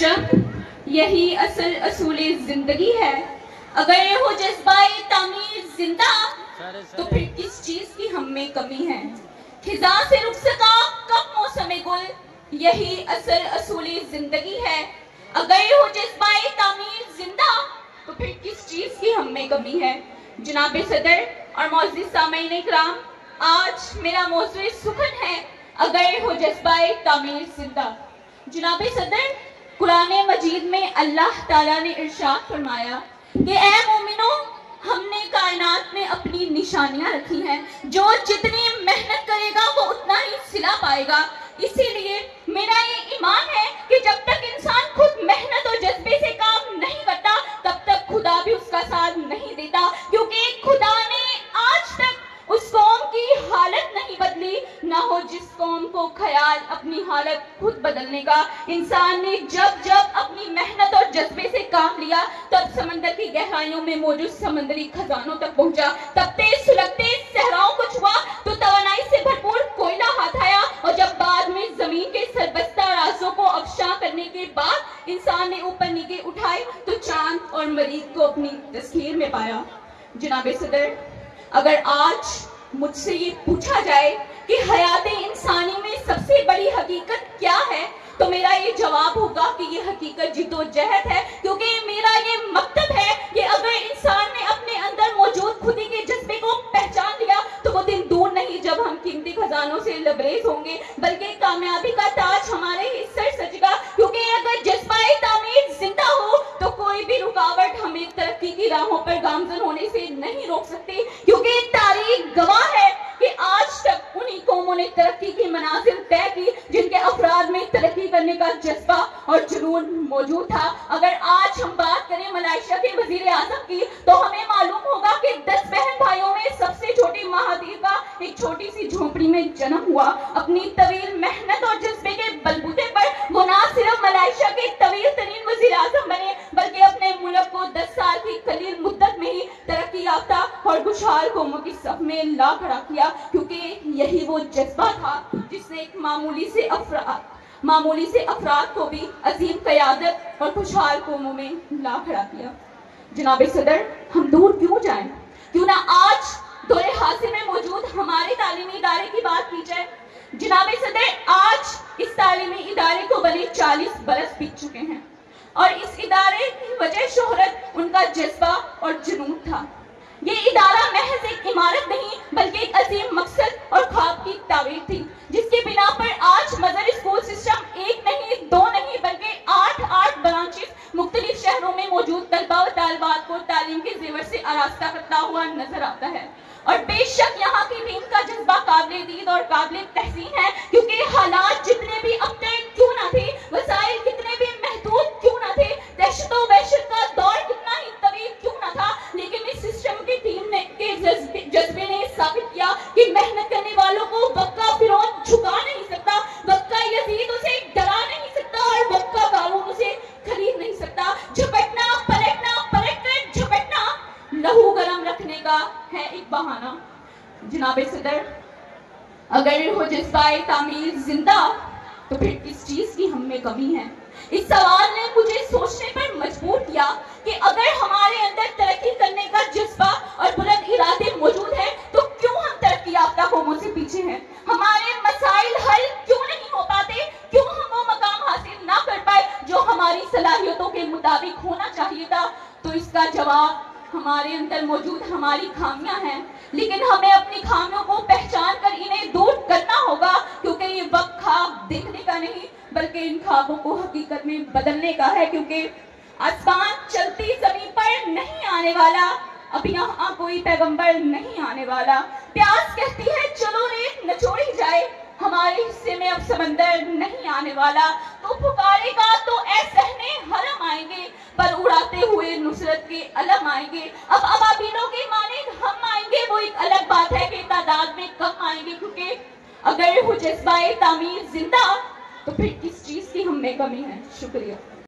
जंग यही असल असूल जिंदगी है। अगर ये हो जज्बाए तामीर जिंदा तो फिर किस चीज की हम में कमी है। खिजा से रुक सका कब मौसम गुल, यही असल असूल जिंदगी है। अगर ये हो जज्बाए तामीर जिंदा तो फिर किस चीज की हम में कमी है। जनाब सदर और मौजूद सामईन इकराम, आज मेरा मौजूद सुखन है अगर हो जज्बाए तामीर जिंदा। जनाब सदर, कुरान मजीद में अल्लाह ताला ने इरशाद फरमाया कि ऐ मोमिनो, हमने कायनात में अपनी निशानियां रखी हैं, जो जितनी मेहनत करेगा वो उतना ही सिला पाएगा। इसीलिए मेरा ये ईमान है कि जब तक इंसान खुद मेहनत और जज्बे से काम नहीं करता तब तक खुदा भी उसका साथ नहीं देता, क्योंकि खुदा ने आज तक उस कौम की हालत नहीं बदली, ना हो जिस कौम को ख्याल अपनी हालत खुद बदलने का। इंसान ने जब जब अपनी मेहनत और जज्बे से काम लिया तब समंदर की गहराइयों में मौजूद समंदरी खजानों तक पहुंचा। तब तेज सुलगते सहराओं को छुआ तो तवानाई से भरपूर कोयला हाथ आया, और जब बाद में जमीन के सरबस्ता राजों को अफशा करने के बाद इंसान ने ऊपर निगाह उठाई तो चांद और मरीज को अपनी तस्वीर में पाया। जनाब सदर, अगर आज मुझसे ये पूछा जाए कि हयात इंसानी में सबसे बड़ी हकीकत क्या है, तो मेरा ये जवाब होगा कि ये हकीकत जिद्दोजहद है, क्योंकि मेरा ये मकसद है कि अगर इंसान ने अपने अंदर मौजूद खुदी के जज्बे को पहचान लिया तो वो दिन दूर नहीं जब हम कीमती खजानों से लबरेज होंगे, बल्कि कामयाबी का ताज हमारे ही सर सजेगा। क्योंकि अगर जज्बाए तामीर जिंदा हो तो कोई भी रुकावट हमें तरक्की की राहों पर गामजन होने से नहीं रोक सकती, क्योंकि तारीख गवाह है कि आज तक उन्हीं कौमों ने तरक्की की मनाजिल तय की जिनके अफराद में तरक्की करने का जज्बा और जुनून मौजूद था। अगर आज हम बात करें मलेशिया के वजीर आजम की, तो हमें मालूम होगा कि 10 बहन भाइयों में सबसे छोटी महादीर का एक छोटी सी झोपड़ी में जन्म हुआ। अपनी तवील मेहनत और जज्बे के बलबूते पर वो ना सिर्फ मलेशिया के तवील तरीन वजीर आजम बने, बल्कि अपने मुल्क को 10 साल की कलील मुद्दत में ही तरक्की याफ्ता और खुशहाल कौमों की सफ में ला खड़ा किया, क्योंकि यही वो जज्बा था जिसने एक मामूली से अफराद को भी अजीम क़यादत और खुशहाल कौमों में ला खड़ा किया। जनाब सदर, हम दूर क्यों जाएं, क्यों ना आज दौरे हासिल में मौजूद हमारे तालीमी इदारे की बात की जाए। जनाब सदर, आज इस तालीमी इदारे को बने 40 बरस बीत चुके हैं, और इस इदारे की वजह शोहरत उनका जज्बा और जुनून था। ये इदारा महज एक इमारत नहीं बल्कि एक अजीम मकसद और ख्वाब की ताबीर थी, जिसके बिना पर आज मदर स्कूल सिस्टम एक नहीं, दो नहीं, बल्कि 8 ब्रांचेस मुख्तलिफ शहरों में मौजूद तलबा व तालिबात को तालीम के जेवर से आरास्ता करता हुआ नजर आता है। और बेशक यहाँ की नींद का जज्बा काबिल दीद और काबिल तहसीन है, क्योंकि हालात जितने भी अबतर क्यों ना थे, वसाइल कितने भी महदूद क्यों ना थे, दहशत व वहशत का दौर कितना ही तवील क्यों ना था, लेकिन इस सिस्टम की टीम ने के जज्बे ने साबित किया कि मेहनत करने वालों को वक्त का फिरौन झुका नहीं सकता, वक्त का यजीद उसे डरा नहीं सकता, और वक्त का कारून उसे खरीद नहीं सकता। झपटना पलटना, पलट कर झपटना लहू गरम रखने का है एक बहाना। जनाब सदर, अगर हो जज्बाए तामीर जिंदा तो फिर किस चीज की हम में कमी है। इस सवाल ने मुझे सोचने पर मजबूर किया कि अगर हमारे अंदर तरक्की करने का जज्बा और बुलंद इरादे मौजूद है तो क्यों हम तरक्की याफ्ता कौमों से पीछे हैं। हमारे मसाइल हल क्यों नहीं हो पाते, क्यों हम वो मकाम हासिल ना कर पाए जो हमारी सलाहियतों के मुताबिक होना चाहिए था। तो इसका जवाब हमारे अंदर मौजूद हमारी खामियां हैं, लेकिन हमें अपनी खामियों को पहचान कर इन्हें दूर करना होगा, क्योंकि ये वक्त ख्वाब देखने का नहीं बल्कि इन ख्वाबों को हकीकत में बदलने का है। क्योंकि आसमान चलती जमीन पर नहीं आने वाला, अब यहाँ कोई पैगंबर नहीं आने वाला। प्यास कहती है चलो रेत नचोड़ी जाए, हमारे हिस्से में अब समंदर नहीं आने वाला। तो पुकारेगा तो ऐ सहने हरम आएंगे, पर उड़ाते हुए नुसरत के अलम आएंगे। अब अबाबीलों के माने हम आएंगे, वो एक अलग बात है कि तादाद में कम आएंगे, क्योंकि अगर वो जज्बाए तामीर जिंदा तो फिर किस चीज की हम में कमी है। शुक्रिया।